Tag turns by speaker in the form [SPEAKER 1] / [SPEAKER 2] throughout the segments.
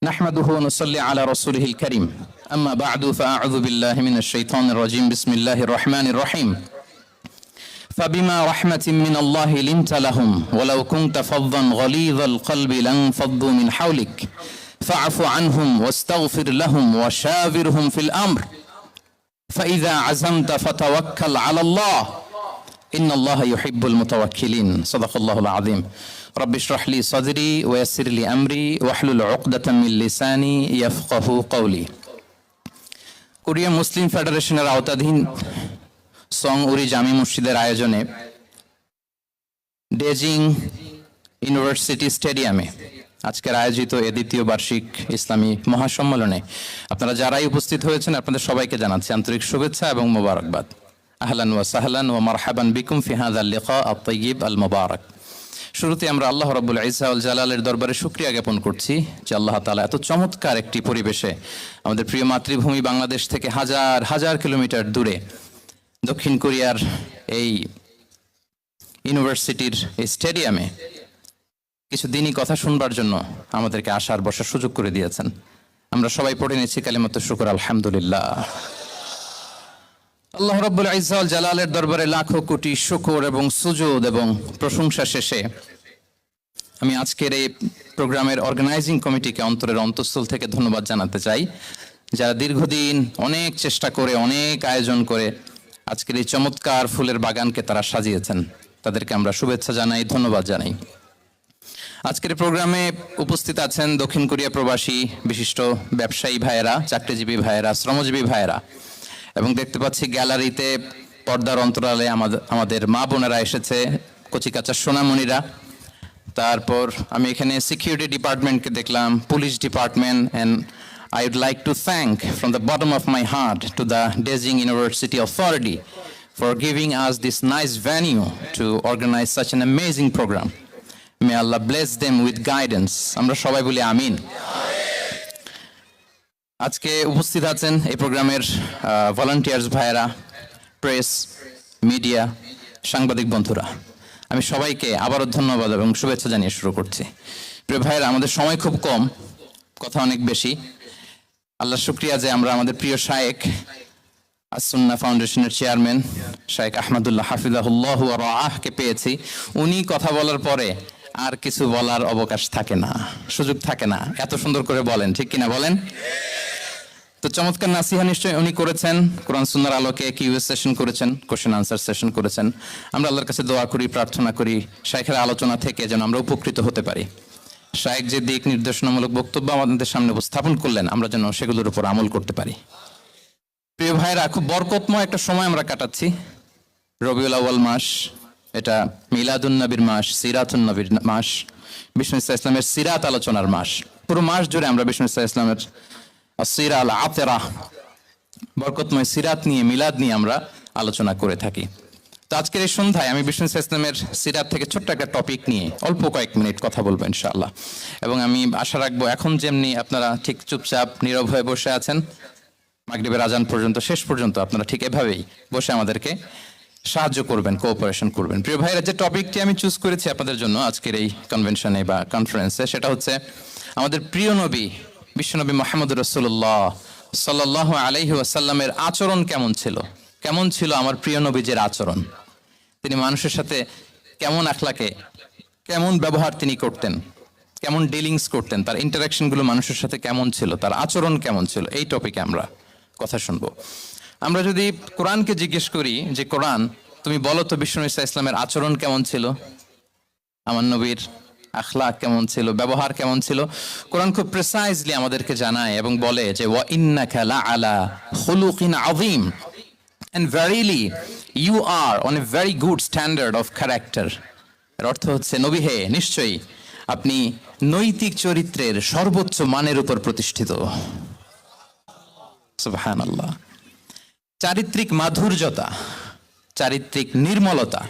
[SPEAKER 1] نحمده ونصلي على رسوله الكريم أما بعد فأعوذ بالله من الشيطان الرجيم بسم الله الرحمن الرحيم فبما رحمة من الله لنت لهم ولو كنت فظا غليظ القلب لانفضوا من حولك فاعف عنهم واستغفر لهم وشاورهم في الأمر فإذا عزمت فتوكل على الله إن الله يحب المتوكلين صدق الله العظيم رب اشرح لي صدري ويسر لي أمري واحلل عقدة من لساني يفقه قولي Korea মুসলিম ফেডারেশনের আওতাধীন song উরি জামি মসজিদের আয়োজনে ডেজিং ইউনিভার্সিটি স্টেডিয়ামে আজকের আয়োজিত এ দ্বিতীয় বার্ষিক ইসলামী মহাসম্মেলনে আপনারা যারাই উপস্থিত হয়েছেন আপনাদের সবাইকে জানাচ্ছি আন্তরিক শুভেচ্ছা এবং মোবারকবাদ। আহলান ওয়া সাহলান ওয়া মারহাবান বিকুম ফি হাযাল লিকা আত-তাইয়িব আল মুবারাক। শুরুতে আমরা আল্লাহ রাব্বুল ইজ্জা ওয়াল জালালের দরবারে শুকরিয়া জ্ঞাপন করছি যে আল্লাহ তাআলা এত চমৎকার একটি পরিবেশে আমাদের প্রিয় মাতৃভূমি বাংলাদেশ থেকে হাজার হাজার কিলোমিটার দূরে দক্ষিণ কোরিয়ার এই ইউনিভার্সিটির এই স্টেডিয়ামে কিছু দিনই কথা শুনবার জন্য আমাদেরকে আসার বসার সুযোগ করে দিয়েছেন। আমরা সবাই পড়ে নিচ্ছি কালিমাতুশ শুকর আলহামদুলিল্লাহ। আল্লাহ রাব্বুল ইজ্জা ওয়াল জালালের দরবারে লাখো কোটি শুকর এবং সুজুদ এবং প্রশংসা শেষে আমি আজকের এই প্রোগ্রামের অর্গানাইজিং কমিটিকে অন্তরের অন্তঃস্থল থেকে ধন্যবাদ জানাতে চাই, যারা দীর্ঘদিন অনেক চেষ্টা করে অনেক আয়োজন করে আজকের এই চমৎকার ফুলের বাগানকে তারা সাজিয়েছেন। তাদেরকে আমরা শুভেচ্ছা জানাই, ধন্যবাদ জানাই। আজকের প্রোগ্রামে উপস্থিত আছেন দক্ষিণ কোরিয়া প্রবাসী বিশিষ্ট ব্যবসায়ী ভাইয়েরা, চাকরিজীবী ভাইয়েরা, শ্রমজীবী ভাইয়েরা, এবং দেখতে পাচ্ছি গ্যালারিতে পর্দার অন্তরালে আমাদের মা বোনেরা এসেছে, কচিকাচা সোনামণিরা। তারপর আমি এখানে সিকিউরিটি ডিপার্টমেন্টকে দেখলাম, police department, and I would like to thank from the bottom of my heart to the Daejeon University Authority for giving us this nice venue to organize such an amazing program. May Allah bless them with guidance. আমরা সবাই বলি আমিন। আজকে উপস্থিত আছেন এই প্রোগ্রামের volunteers ভাইয়েরা, press, media, সাংবাদিক বন্ধুরা। আমি সবাইকে আবারও ধন্যবাদ এবং শুভেচ্ছা জানিয়ে শুরু করছি। প্রিয় ভাইয়েরা, আমাদের সময় খুব কম, কথা অনেক বেশি। আল্লাহ শুকরিয়া যে আমরা আমাদের প্রিয় শায়েখ আস-সুন্নাহ ফাউন্ডেশনের চেয়ারম্যান শায়েখ আহমদুল্লাহ হাফিজাহুল্লাহ ওয়া রাআহকে পেয়েছি। উনি কথা বলার পরে আর কিছু বলার অবকাশ থাকে না, সুযোগ থাকে না, এত সুন্দর করে বলেন, ঠিক কিনা বলেন? তো চমৎকার নাসিহা নিশ্চয়ই উনি করেছেন, কোরআন সুন্নাহর আলোকে কিউএস সেশন করেছেন, কোশ্চেন আনসার সেশন করেছেন। আমরা আল্লাহর কাছে দোয়া করি, প্রার্থনা করি শায়েখের আলোচনা থেকে যেন আমরা উপকৃত হতে পারি। শায়েখ যে দিক নির্দেশনামূলক বক্তব্য আমাদের সামনে উপস্থাপন করলেন, আমরা যেন সেগুলোর উপর আমল করতে পারি। প্রিয় ভাইরা, খুব বরকতময় একটা সময় আমরা কাটাচ্ছি। রবিউল আউয়াল মাস, এটা মিলাদুন নবীর মাস, সিরাতুন নবীর মাস, বিষ্ণু ইসলামের সিরাত আলোচনার মাস। পুরো মাস জুড়ে আমরা বিষ্ণু ইসলামের সিরা আল আতেরা, বরকতময় সিরাত নিয়ে, মিলাদ নিয়ে আমরা আলোচনা করে থাকি। তো আজকের এই সন্ধ্যায় আমি বিষ্ণু ইসলামের সিরাত থেকে ছোট্ট একটা টপিক নিয়ে অল্প কয়েক মিনিট কথা বলবো ইনশাআল্লাহ। এবং আমি আশা রাখবো এখন যেমনি আপনারা ঠিক চুপচাপ নীরব হয়ে বসে আছেন মাগরিবের আজান পর্যন্ত, শেষ পর্যন্ত আপনারা ঠিক এভাবেই বসে আমাদেরকে সাহায্য করবেন, কোঅপারেশন করবেন। প্রিয় ভাইরা, যে টপিকটি আমি চুজ করেছি আপনাদের জন্য আজকের এই কনভেনশনে বা কনফারেন্সে, সেটা হচ্ছে আমাদের প্রিয় নবী বিশ্বনবী মুহাম্মদ রাসূলুল্লাহ সাল্লাল্লাহু আলাইহি ওয়াসাল্লামের আচরণ কেমন ছিল। কেমন ছিল আমার প্রিয় নবীজির আচরণ? তিনি মানুষের সাথে কেমন আখলাকে, কেমন ব্যবহার তিনি করতেন, কেমন ডিলিংস করতেন, তার ইন্টারাকশনগুলো মানুষের সাথে কেমন ছিল, তার আচরণ কেমন ছিল, এই টপিকে আমরা কথা শুনবো। আমরা যদি কোরআনকে জিজ্ঞেস করি যে কোরআন তুমি বলো তো বিষ্ণু ইসলামের আচরণ কেমন ছিল, আমার নবীর আখলাক কেমন ছিল, ব্যবহার কেমন ছিল, কোরআন খুব প্রিসাইজলি আমাদেরকে জানায় এবং বলে যে ওয়া ইন্নাকা লাআলা খুলুকিন আযীম, and verily you are on a very good standard of character. এর অর্থ হচ্ছে নবী হে, নিশ্চয়ই আপনি নৈতিক চরিত্রের সর্বোচ্চ মানের উপর প্রতিষ্ঠিত। সুবহানাল্লাহ। চারিত্রিক মাধুর্যতা, চারিত্রিক নির্মলতা,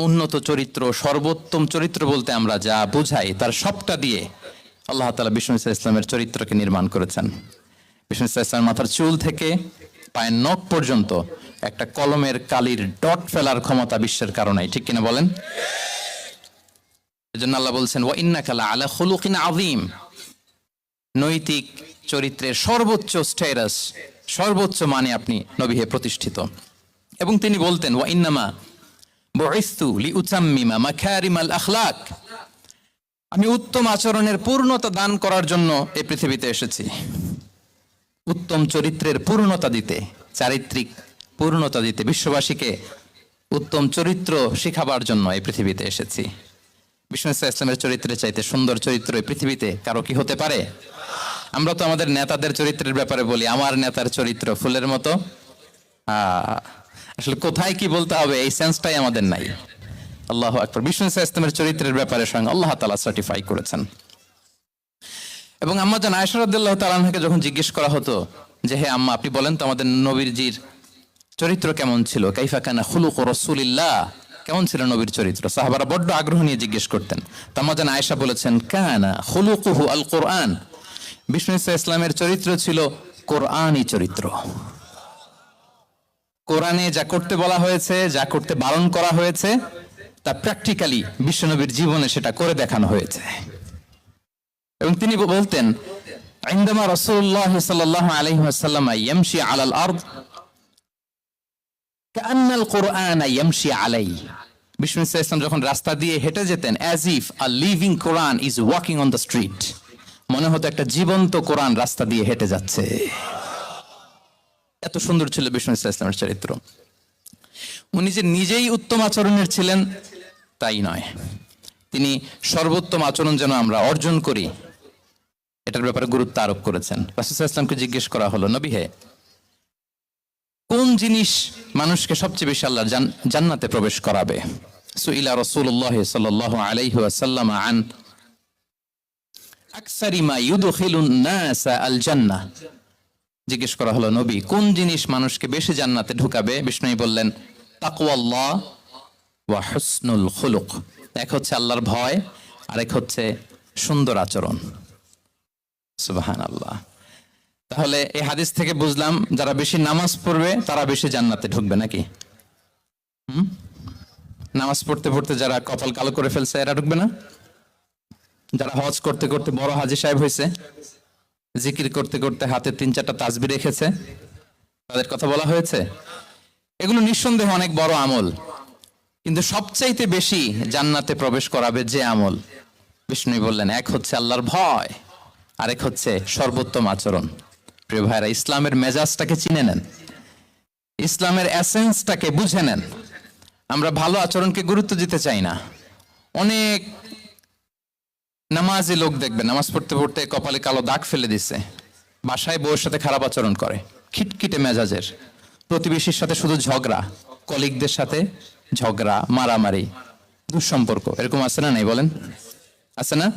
[SPEAKER 1] উন্নত চরিত্র, সর্বোত্তম চরিত্র বলতে আমরা যা বুঝাই তার সবটা দিয়ে আল্লাহ তাআলা বিষ্ণু ইসলামের চরিত্রকে নির্মাণ করেছেন। বিষ্ণু ইসলামের মাথার চুল থেকে পায়ের নখ পর্যন্ত একটা কলমের কালির ডট ফেলার ক্ষমতা বিশ্বের কারণেই, ঠিক কিনা বলেন? এজন্য আল্লাহ বলছেন ওয়া ইন্নাকা লাআলা খুলুকিন আযীম, নৈতিক চরিত্রের সর্বোচ্চ স্ট্যাটাস, সর্বোচ্চ মানে আপনি নবী হয়ে প্রতিষ্ঠিত। এবং তিনি বলতেন, ওয়া ইন্নামা বুইসতু লিউতাম্মিমা মাকারিমাল আখলাক, আমি উত্তম আচরণের পূর্ণতা দান করার জন্য এই পৃথিবীতে এসেছি। উত্তম চরিত্রের পূর্ণতা দিতে, চারিত্রিক পূর্ণতা দিতে, বিশ্ববাসীকে উত্তম চরিত্র শিখাবার জন্য এই পৃথিবীতে এসেছি। বিষ্ণু ইসলামের চরিত্রের চাইতে সুন্দর চরিত্র এই পৃথিবীতে কারো কি হতে পারে? আমরা তো আমাদের নেতাদের চরিত্রের ব্যাপারে বলি, আমার নেতার চরিত্র ফুলের মতো। আসলে কোথায় কি বলতে হবে এই সেন্সটাই আমাদের নাই। আল্লাহু আকবার। বিষ্ণু ইসলামের চরিত্রের ব্যাপারে স্বয়ং আল্লাহ তাআলা সার্টিফাই করেছেন। এবং আম্মা জান আয়েশা রাদিয়াল্লাহু তাআলা আনহাকে যখন জিজ্ঞেস করা হতো যে হে আম্মা, আপনি বলেন তো আমাদের নবীজির চরিত্র কেমন ছিল, কাইফা কানা খুলুক রাসূলিল্লাহ, কেমন ছিল নবীর চরিত্র, সাহাবারা বড্ড আগ্রহ নিয়ে জিজ্ঞেস করতেন। তো আম্মা জান আয়েশা বলেছেন, কানা খুলুকুহু আল কোরআন, বিষ্ণু ইসলামের চরিত্র ছিল কোরআনই চরিত্র। কোরআনে যা করতে বলা হয়েছে, যা করতে বারণ করা হয়েছে, তা প্র্যাকটিক্যালি বিশ্বনবীর জীবনে সেটা করে দেখানো হয়েছে। এবং তিনি বলতেন, ইনদামা রাসূলুল্লাহ সাল্লাল্লাহু আলাইহি ওয়াসাল্লাম ইয়ামশি আলাল আরদ কাআন্নাল কুরআন ইয়ামশি আলাইহি, বিষ্ণু ইসলাম যখন রাস্তা দিয়ে হেঁটে যেতেন, as if a living Quran is walking on the street, মনে হতো একটা জীবন্ত কোরআন রাস্তা দিয়ে হেঁটে যাচ্ছে। এত সুন্দর ছিল বিষ্ণু ইসলামের চরিত্র। উনি যে নিজেই উত্তম আচরণের ছিলেন তাই নয়, তিনি সর্বোত্তম আচরণ যেন আমরা অর্জন করি এটার ব্যাপারে গুরুত্ব আরোপ করেছেন। রাসূল সাল্লাল্লাহু আলাইহি ওয়াসাল্লামকে জিজ্ঞেস করা হলো, নবী হে, কোন জিনিস মানুষকে সবচেয়ে বেশি আল্লাহর জান্নাতে প্রবেশ করাবে? সুইলা রাসূলুল্লাহ সাল্লাল্লাহু আলাইহি ওয়াসাল্লাম আন আকসারি মা ইউদখিলুন নাস আল জান্নাহ, জিজ্ঞেস করা হলো, নবী কোন জিনিস মানুষকে বেশি জান্নাতে ঢুকাবে? বিষ্ণু বললেন, তাকওয়াল্লাহ ওয়া হুসনুল খুলুক, এক হচ্ছে আল্লাহর ভয়, আরেক হচ্ছে সুন্দর আচরণ। সুবহানাল্লাহ। তাহলে এই হাদিস থেকে বুঝলাম যারা বেশি নামাজ পড়বে তারা বেশি জান্নাতে ঢুকবে নাকি? নামাজ পড়তে পড়তে যারা কপাল কালো করে ফেলছে এরা ঢুকবে না? যারা হজ করতে করতে বড় হাজী সাহেব হয়েছে, জিকির করতে করতে হাতে 3-4টা তাসবিহ রেখেছে, তাদের কথা বলা হয়েছে। এগুলো নিঃসন্দেহে অনেক বড় আমল, কিন্তু সবচাইতে বেশি জান্নাতে প্রবেশ করাবে যে আমল, বিষ্ণু বললেন, এক হচ্ছে আল্লাহর ভয়, আরেক হচ্ছে সর্বোত্তম আচরণ। প্রিয় ভাইরা, ইসলামের মেজাজটাকে চিনে নেন, ইসলামের এসেন্সটাকে বুঝে নেন। আমরা ভালো আচরণকে গুরুত্ব দিতে চাই না। অনেক নামাজি লোক দেখবেন নামাজ পড়তে পড়তে কপালে কালো দাগ ফেলে দিচ্ছে, বাসায় বউয়ের সাথে খারাপ আচরণ করে, খিটখিটে মেজাজের, প্রতিবেশীর সাথে শুধু ঝগড়া, কলিগদের সাথে ঝগড়া, মারামারি, দুঃসম্পর্ক, এরকম আছে না নাই বলেন? আছে না?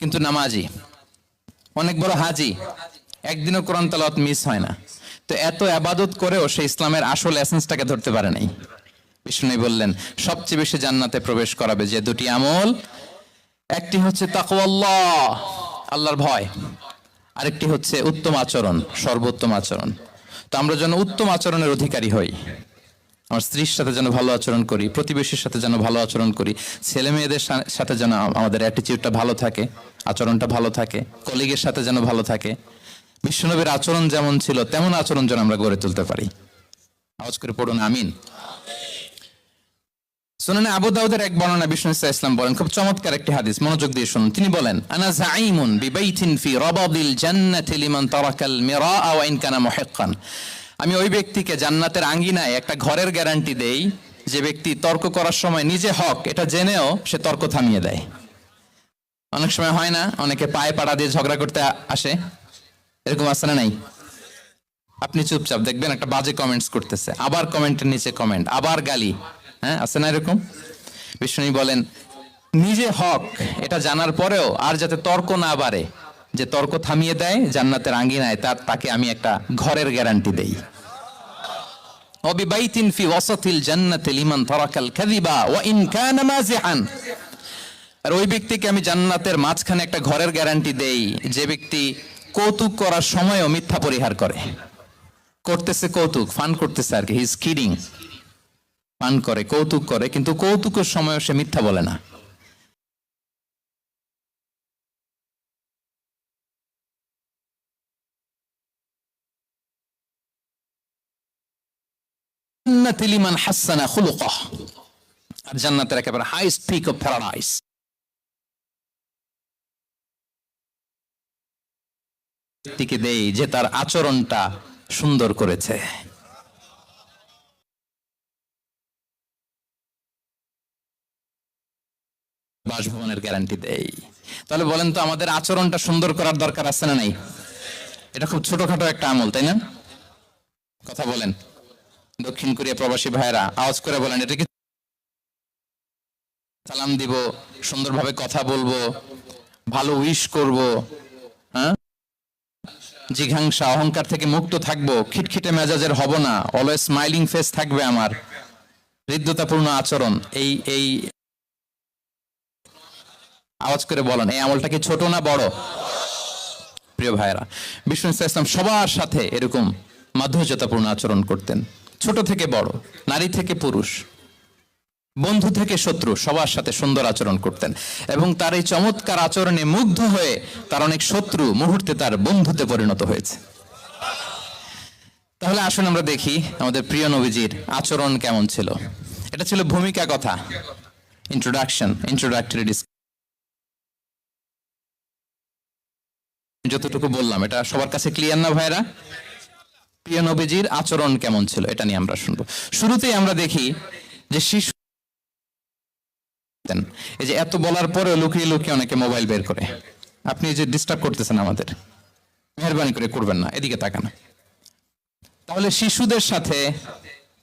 [SPEAKER 1] কিন্তু নামাজি, অনেক বড় হাজি, একদিনও কোরআন তেলাওয়াত মিস হয় না, তো এত ইবাদত করেও সে ইসলামের আসল এসেন্সটাকে ধরতে পারে নাই। বিষ্ণু বললেন, সবচেয়ে বেশি জান্নাতে প্রবেশ করাবে যে দুটি আমল, একটি হচ্ছে তাকওয়াল্লাহ, আল্লাহর ভয়, আরেকটি হচ্ছে উত্তম আচরণ, সর্বোত্তম আচরণ। তো আমরা যেন উত্তম আচরণের অধিকারী হই, আমার স্ত্রীর সাথে যেন ভালো আচরণ করি, প্রতিবেশীর সাথে যেন ভালো আচরণ করি, ছেলে মেয়েদের সাথে যেন আমাদের অ্যাটিটিউডটা ভালো থাকে, আচরণটা ভালো থাকে, কলিগের সাথে যেন ভালো থাকে। বিশ্বনবীর আচরণ যেমন ছিল তেমন আচরণ যেন আমরা গড়ে তুলতে পারি। আওয়াজ করে পড়ুন আমিন। সুনানে আবু দাউদের এক বর্ণনা, বিষ্ণু ইসলাম বলেন, খুব চমৎকার একটি হাদিস, মনোযোগ দিয়ে শুনুন। তিনি বলেন, আনা যাঈমুন বিবাইতিন ফি রাবাদিল জান্নাতি লিমান তারাকাল মিরাআ ওয়া ইন কানা মুহিক্কান, আমি ওই ব্যক্তিকে জান্নাতের আঙ্গিনায় একটা ঘরের গ্যারান্টি দেই যে ব্যক্তি তর্ক করার সময় নিজে হক এটা জেনেও সে তর্ক থামিয়ে দেয়। অনেক সময় হয় না, অনেকে পায়ে পাড়া দিয়ে ঝগড়া করতে আসে, এরকম আছে না নাই? আপনি চুপচাপ দেখবেন একটা বাজে কমেন্টস করতেছে, আবার কমেন্টের নিচে কমেন্ট, আবার গালি, হ্যাঁ আছে না এরকম? বিষ্ণু বলেন, নিজে হক এটা জানার পরেও আর যাতে তর্ক না বাড়ে, যে তর্ক থামিয়ে দেয় জান্নাতের আঙ্গিনায়, তাকে আমি একটা ঘরের গ্যারান্টি দেই। ওয়াবিবাইতিন ফি ওয়াসাতিল জান্নাতি লিমান তারাকাল কাযিবা ওয়া ইন কানা মাযিহান, আর ওই ব্যক্তিকে আমি জান্নাতের মাঝখানে একটা ঘরের গ্যারান্টি দেই যে ব্যক্তি কৌতুক করার সময়ও মিথ্যা পরিহার করে। করতেছে কৌতুক, ফান করতেছে আর কি, হি ইজ কিডিং, ফান করে, কৌতুক করে, কিন্তু কৌতুকের সময়ও সে মিথ্যা বলে না। জান্নাতি লিমান হাসানা খুলুকাহ, আর জান্নাতের একেবারে হাইস্ট পিক অফ প্যারাডাইস ব্যক্তিকে দেই যে তার আচরণটা সুন্দর করেছে। বাসভবনের গ্যারান্টি দেই। তাহলে বলেন তো, আমাদের আচরণটা সুন্দর করার দরকার আছে না নাই? এটা খুব ছোটখাটো একটা আমল, তাই না? কথা বলেন, দক্ষিণ কোরিয়া প্রবাসী ভাইয়েরা আওয়াজ করে বলেন, এটা কি সালাম দিব, সুন্দরভাবে কথা বলবো, ভালো উইশ করব, হ্যাঁ, জিঘাংসা অহংকার থেকে মুক্ত থাকবো, খিটখিটে মেজাজের হব না, অলওয়েজ স্মাইলিং ফেস থাকবে আমার, হৃদ্যতাপূর্ণ আচরণ। এই আওয়াজ করে বলেন, এই আমলটা কি ছোট না বড়? প্রিয় ভাইয়েরা, বিষ্ণু ইসলাম সবার সাথে এরকম মাধুর্যতাপূর্ণ আচরণ করতেন, ছোট থেকে বড়, নারী থেকে পুরুষ, বন্ধু থেকে শত্রু, সবার সাথে সুন্দর আচরণ করতেন। এবং তার এই চমৎকার আচরণে মুগ্ধ হয়ে তার অনেক শত্রু মুহূর্তে তার বন্ধুতে পরিণত হয়েছে। তাহলে আসুন আমরা দেখি আমাদের প্রিয় নবীজির আচরণ কেমন ছিল। এটা ছিল ভূমিকা কথা, ইন্ট্রোডাক্টরি ডিসকাশন। যতটুকু বললাম এটা সবার কাছে ক্লিয়ার না ভাইরা? প্রিয় নবীজির আচরণ কেমন ছিল এটা নিয়ে আমরা শুনবো। শুরুতেই আমরা দেখি যে শিশু, এই যে এত বলার পরে লুকিয়ে লুকিয়ে অনেকে মোবাইল বের করে। আপনি যে ডিস্টার্ব করতেছেন আমাদের, মেহরবানি করে করবেন না, এদিকে তাকান। তাহলে শিশুদের সাথে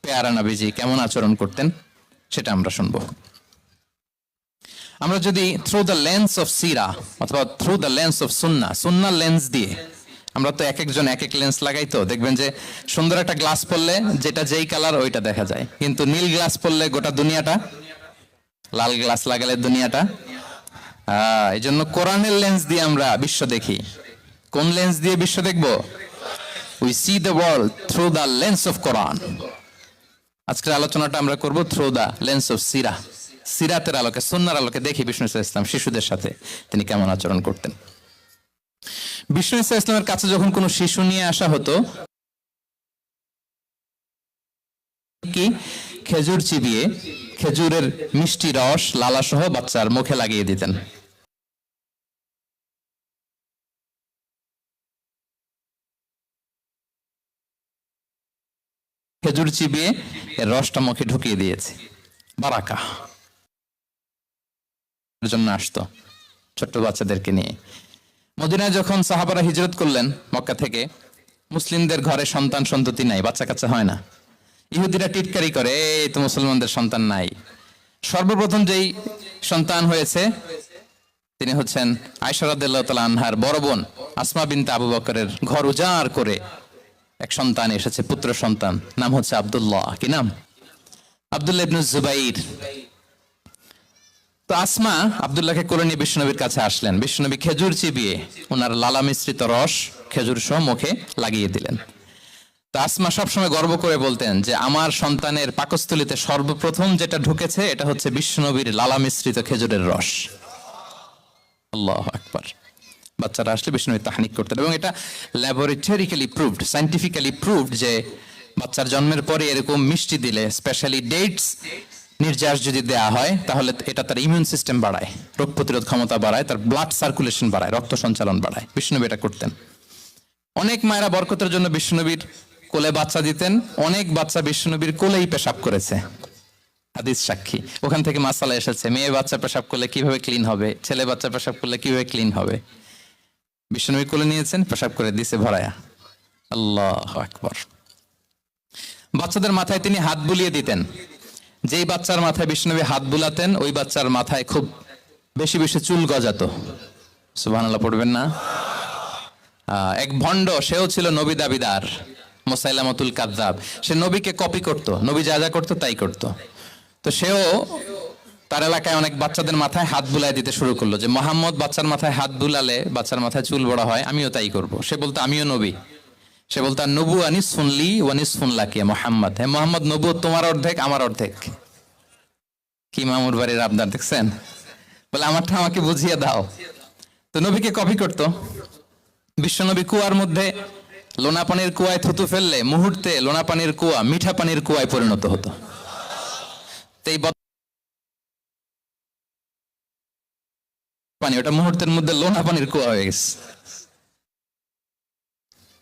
[SPEAKER 1] পেয়ারা নবীজি কেমন আচরণ করতেন সেটা আমরা শুনবো। আমরা যদি থ্রু দ্য লেন্স অফ সিরা অথবা through the lens of Sunnah lens দিয়ে, আমরা তো এক একজন এক এক লেন্স লাগাই, তো দেখবেন যে সুন্দর একটা গ্লাস পরলে যেটা যেই কালার ওইটা দেখা যায়, কিন্তু নীল গ্লাস পরলে গোটা দুনিয়াটা, লাল গ্লাস লাগালে দুনিয়াটা। এই জন্য কোরআনের লেন্স দিয়ে আমরা বিশ্ব দেখি। কোন লেন্স দিয়ে বিশ্ব দেখব? We see the world through the lens of Quran. আজকের আলোচনাটা আমরা করব থ্রু দ্য লেন্স অফ সিরা, সিরাতের আলোকে, সুন্নাহর আলোকে দেখি বিষ্ণু ইসলাম শিশুদের সাথে তিনি কেমন আচরণ করতেন। বিষ্ণু ইসলামের কাছে যখন কোনো শিশু নিয়ে আসা হতো, কি খেজুর চিবিয়ে খেজুরের মিষ্টি রস লালা সহ বাচ্চার মুখে লাগিয়ে দিতেন। খেজুর চিবিয়ে এর রসটা মুখে ঢুকিয়ে দিয়েছে, বারাকা জন্য আসতো ছোট্ট বাচ্চাদেরকে নিয়ে। মদিনায় যখন সাহাবারা হিজরত করলেন মক্কা থেকে, মুসলিমদের ঘরে সন্তান সন্ততি নাই, বাচ্চা কাচ্চা হয় না। ইহুদিরা টিটকারি করে, এই তো মুসলমানদের সন্তান নাই। সর্বপ্রথম যেই সন্তান হয়েছে তিনি হচ্ছেন আয়েশা রাদিয়াল্লাহু তাআলা আনহার বড় বোন আসমা বিনতে আবু বকরের ঘর উজাড় করে এক সন্তান এসেছে, পুত্র সন্তান, নাম হচ্ছে আব্দুল্লাহ। কি নাম? আব্দুল্লাহ ইবনে জুবাইর। তো আসমা আব্দুল্লাহকে কোলে নিয়ে বিশ্বনবীর কাছে আসলেন। বিশ্বনবী খেজুর চিবিয়ে ওনার লালা মিশ্রিত রস খেজুর সহ মুখে লাগিয়ে দিলেন। তো আসমা সবসময় গর্ব করে বলতেন যে আমার সন্তানের পাকস্থলীতে সর্বপ্রথম যেটা ঢুকেছে এটা হচ্ছে বিশ্বনবীর লালা মিশ্রিত খেজুরের রস। আল্লাহু আকবার। বাচ্চারা আসলে বিশ্বনবী তাহনিক করতেন, এবং এটা ল্যাবরেটরিক্যালি প্রুভড, সায়েন্টিফিক্যালি প্রুভড যে বাচ্চার জন্মের পরে এরকম মিষ্টি দিলে, স্পেশালি ডেটস নির্যাস যদি দেয়া হয়, তাহলে এটা তার ইমিউন সিস্টেম বাড়ায়, রোগ প্রতিরোধ ক্ষমতা বাড়ায়, তার ব্লাড সার্কুলেশন বাড়ায়, রক্ত সঞ্চালন বাড়ায়। বিষ্ণুনবী এটা করতেন। অনেক মায়েরা বরকতের জন্য বিষ্ণুনবীর কোলে বাচ্চা দিতেন। অনেক বাচ্চা বিষ্ণুনবীর কোলেই পেশাব করেছে, হাদিস সাক্ষী। ওখান থেকে মাসালা এসেছে, মেয়ে বাচ্চা পেশাব করলে কিভাবে ক্লিন হবে, ছেলে বাচ্চা পেশাব করলে কিভাবে ক্লিন হবে। বিষ্ণুনবী কোলে নিয়েছেন, পেশাব করে দিছে ভরায়া। আল্লাহু আকবার। বাচ্চাদের মাথায় তিনি হাত বুলিয়ে দিতেন। যেই বাচ্চার মাথায় বিষ্ণুনবী হাত বুলাতেন, ওই বাচ্চার মাথায় খুব বেশি বেশি চুল গজাতো। সুবহানাল্লাহ পড়বেন না? এক ভণ্ড, সেও ছিল নবী দাবিদার, মুসাইলামাতুল কাযযাব। সে নবীকে কপি করত, নবী যা যা করতো তাই করত। তো সেও তার এলাকায় অনেক বাচ্চাদের মাথায় হাত বুলাই দিতে শুরু করলো, যে মোহাম্মদ বাচ্চার মাথায় হাত বুলালে বাচ্চার মাথায় চুল বড় হয়, আমিও তাই করব। সে বলতো আমিও নবী। সে বলতো নবু আনিস শুনলি ওয়ানিস শুনলাকি মোহাম্মদ, হে মোহাম্মদ, নবু তোমার অর্ধেক আমার অর্ধেক। কি মামুর বাড়ির আবদার দেখছেন? বলে আমারটা আমাকে বুঝিয়ে দাও। তো নবীকে কপি করতো। বিশ্বনবী কুয়ার মধ্যে লোনা পানির কুয়ায় থুতু ফেললে মুহূর্তে লোনা পানির কুয়া মিঠা পানির কুয়ায় পরিণত হতো। তো এই পানি ওটা মুহূর্তের মধ্যে লোনা পানির কুয়া হয়ে গেছে।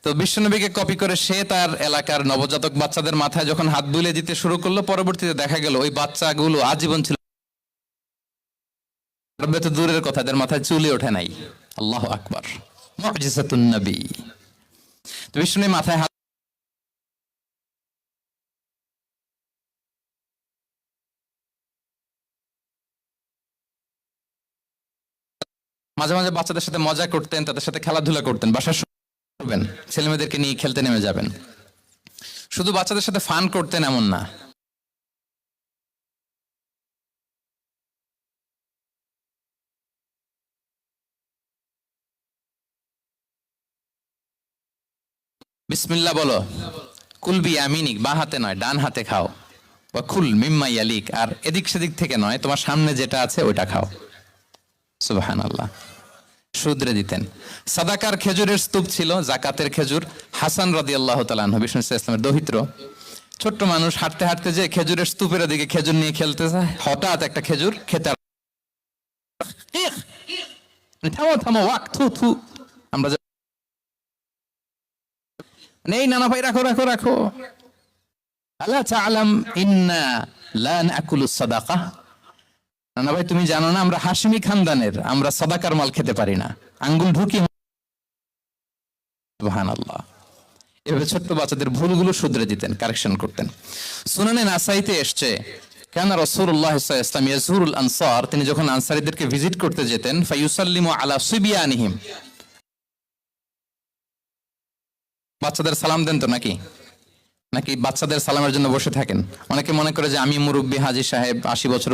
[SPEAKER 1] তো বিশ্বনবীকে কপি করে সে তার এলাকার নবজাতক বাচ্চাদের মাথায় যখন হাত বুলিয়ে দিতে শুরু করলো, পরবর্তীতে দেখা গেল ওই বাচ্চাগুলো আজীবন ছিল, তো দূরের কথা, এদের মাথায় চুলি ওঠে নাই। আল্লাহু আকবার, মুজিজাতুন নবী। তো বিশ্বনবী মাথায় হাত মাঝে মাঝে বাচ্চাদের সাথে মজা করতেন, তাদের সাথে খেলাধুলা করতেন, বাসার করবেন ছেলে মেয়েদেরকে নিয়ে খেলতে নেমে যাবেন। শুধু বাচ্চাদের সাথে ফান করতেন এমন না, বিসমিল্লাহ বলো, কুলবি আমিনিক, বা হাতে নয় ডান হাতে খাও, বা খুল মিম্মা ইয়ালিক, আর এদিক সেদিক থেকে নয়, তোমার সামনে যেটা আছে ওইটা খাও। সুবহানাল্লাহ। শুধরে দিতেন। সাদাকার খেজুরের স্তূপ ছিল, জাকাতের খেজুর। হাসান রাদিয়াল্লাহু তাআলা আনহু, বিষ্ণু ইসলামের দৌহিত্র, ছোট্ট মানুষ, হাঁটতে হাঁটতে যে খেজুরের স্তূপের দিকে খেজুর নিয়ে খেলতে যায়, হঠাৎ একটা খেজুর খেতে, থামো থামো, ওয়াক, থু থু। আমরা নেই, নানা ভাই রাখো রাখো রাখো। আলা তাআলাম ইন্না লা নাকুলুস সাদাকা, নানা ভাই তুমি জানো না আমরা হাশিমি খানদানের, আমরা সাদাকার মাল খেতে পারি না, আঙ্গুল ঢুকি। সুবহানাল্লাহ। এভাবে ছোট্ট বাচ্চাদের ভুলগুলো শুধরে দিতেন, কারেকশন করতেন। সুনানে নাসাইতে এসছে, কেন রাসূলুল্লাহ সাল্লাল্লাহু আলাইহি ওয়াসাল্লাম ইয়াজুরুল আনসার, তিনি যখন আনসারীদেরকে ভিজিট করতে যেতেন, ফায়ুসাল্লিমু আলা সিবিয়ানিহিম, বাচ্চাদের সালাম দেন তো নাকি? নাকি বাচ্চাদের সালামের জন্য বসে থাকেন? অনেকে মনে করে যে আমি মুরব্বী হাজী সাহেব 80 বছর,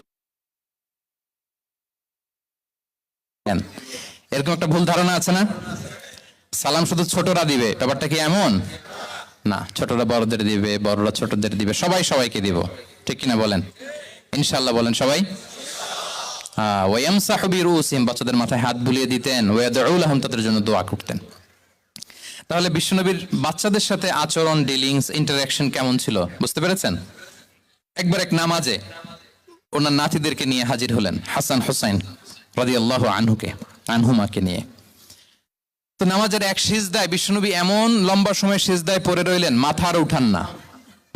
[SPEAKER 1] এরকম একটা ভুল ধারণা আছে না? সালাম শুধু ছোটরা দিবে, ব্যাপারটা কি এমন না, ছোটরা বড়দের দিবে, বড়রা ছোটদের দিবে, সবাই সবাইকে দিব, ঠিক কিনা বলেন? ইনশাআল্লাহ বলেন সবাই। ওয়ায়ামসাহু বিরুসিহিম, বাচ্চাদের মাথায় হাত বুলিয়ে দিতেন, ওয়ায়াদউ লাহুম, তাদের জন্য দোয়া করতেন। তাহলে বিশ্বনবীর বাচ্চাদের সাথে আচরণ, ডিলিংস, ইন্টারঅ্যাকশন কেমন ছিল বুঝতে পেরেছেন? একবার এক নামাজে ওনার নাতিদেরকে নিয়ে হাজির হলেন, হাসান হুসাইন রাদিয়াল্লাহু আনহুমাকে নিয়ে। তো নামাজের এক সিজদায় বিশ্বনবী এমন লম্বা সময় সিজদায় পড়ে রইলেন, মাথা আর উঠান না।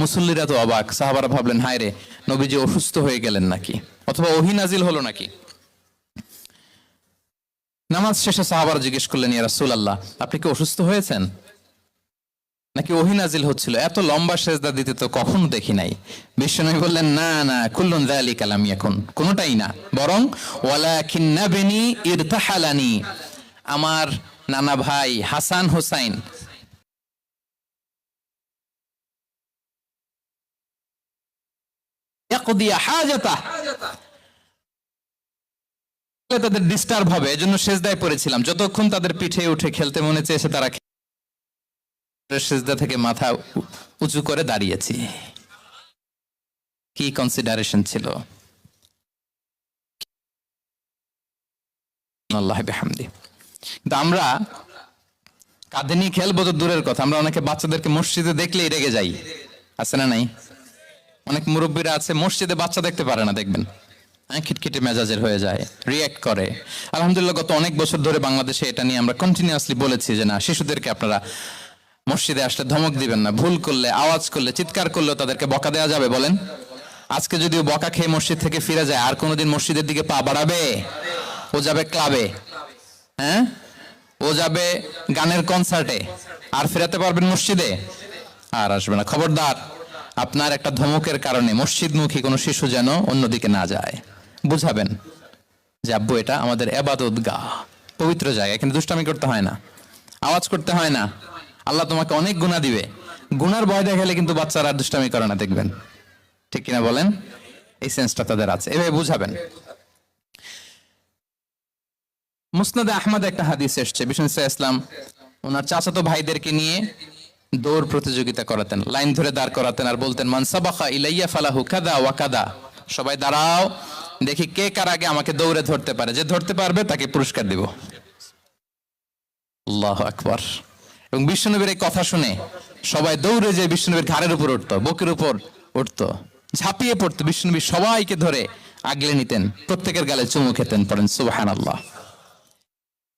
[SPEAKER 1] মুসল্লিরা তো অবাক, সাহাবারা ভাবলেন হায় রে, নবীজি অসুস্থ হয়ে গেলেন নাকি, অথবা ওহী নাজিল হলো নাকি। নামাজ শেষে সাহাবারা জিজ্ঞেস করলেন, ইয়া রাসূলুল্লাহ, আপনি কি অসুস্থ হয়েছেন নাকি ওহী নাজিল হচ্ছিল? এত লম্বা সিজদা দিতে তো কখনো দেখি নাই। বিশ্বনবী বললেন, না না, কুল্লুন যালিকা লাম ইয়াকুন, কোনটাই না, বরং ওয়ালাকিন্না বিনি ইরতাহালানি, আমার নানা ভাই হাসান হুসাইন ইয়াকদিয়া হাজাতা, তাদের ডিস্টার্ব হবে, এজন্য সিজদায় পড়েছিলাম। যতক্ষণ তাদের পিঠে উঠে খেলতে মনে চেয়েছে, তারা সিজদা থেকে মাথা উঁচু করে দাঁড়িয়েছি। কি কনসিডারেশন ছিল! আল্লাহ বিহামদি। কিন্তু আমরা কাঁধে নিয়ে খেলবো তো দূরের কথা, আমরা অনেকে বাচ্চাদেরকে মসজিদে দেখলেই রেগে যাই, আছে না নাই? অনেক মুরব্বীরা আছে মসজিদে বাচ্চা দেখতে পারে না, দেখবেন খিটখিটে মেজাজের হয়ে যায়, রিয়্যাক্ট করে। আলহামদুলিল্লাহ গত অনেক বছর ধরে বাংলাদেশে এটা নিয়ে আমরা কন্টিনিউয়াসলি বলেছি যে না, শিশুদেরকে আপনারা মসজিদে আসলে ধমক দিবেন না, ভুল করলে, আওয়াজ করলে, চিৎকার করলেও তাদেরকে বকা দেওয়া যাবে? বলেন। আজকে যদিও বকা খেয়ে মসজিদ থেকে ফিরে যায়, আর কোনোদিন মসজিদের দিকে পা বাড়াবে? ও যাবে ক্লাবে, হ্যাঁ, ও যাবে গানের কনসার্টে, আর ফেরাতে পারবেন মসজিদে? আর আসবে না। খবরদার, আপনার একটা ধমকের কারণে মসজিদমুখী কোনো শিশু যেন অন্যদিকে না যায়। বুঝাবেন যে আব্বু, এটা আমাদের ইবাদত গাহ, পবিত্র জায়গা, এখানে দুষ্টামি করতে হয় না, আওয়াজ করতে হয় না, আল্লাহ তোমাকে অনেক গুনাহ দিবে। গুনার ভয় দেখালে কিন্তু বাচ্চারা আর দুষ্টামি করে না, দেখবেন, ঠিক কিনা বলেন? এই সেন্সটা তাদের আছে, এভাবে বুঝাবেন। মুসনাদে আহমদ একটা হাদিস এসছে, বিষ্ণু ইসলাম ওনার চাচাতো ভাইদেরকে নিয়ে দৌড় প্রতিযোগিতা করাতেন, লাইন ধরে দাঁড় করাতেন, আর বলতেন, মান সাবাকা ইলাইয়া ফালাহু কাদা ওয়া কাদা, সবাই দাঁড়াও, দেখি কে কার আগে আমাকে দৌড়ে ধরতে পারে, যে ধরতে পারবে তাকে পুরস্কার দিব। আল্লাহু আকবার। এবং বিশ্বনবীর এই কথা শুনে সবাই দৌড়ে যে বিশ্বনবীর ঘাড়ের উপর উঠতো, বুকের উপর উঠতো, ঝাঁপিয়ে পড়তো, বিশ্বনবী সবাইকে ধরে আগলে নিতেন, প্রত্যেকের গালে চুমু খেতেন। পড়েন সুবহানাল্লাহ।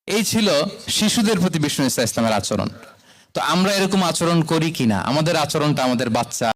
[SPEAKER 1] এই ছিল শিশুদের প্রতি বিষ্ণু ইসা ইসলামের আচরণ। তো আমরা এরকম আচরণ করি কিনা? আমাদের আচরণটা আমাদের বাচ্চা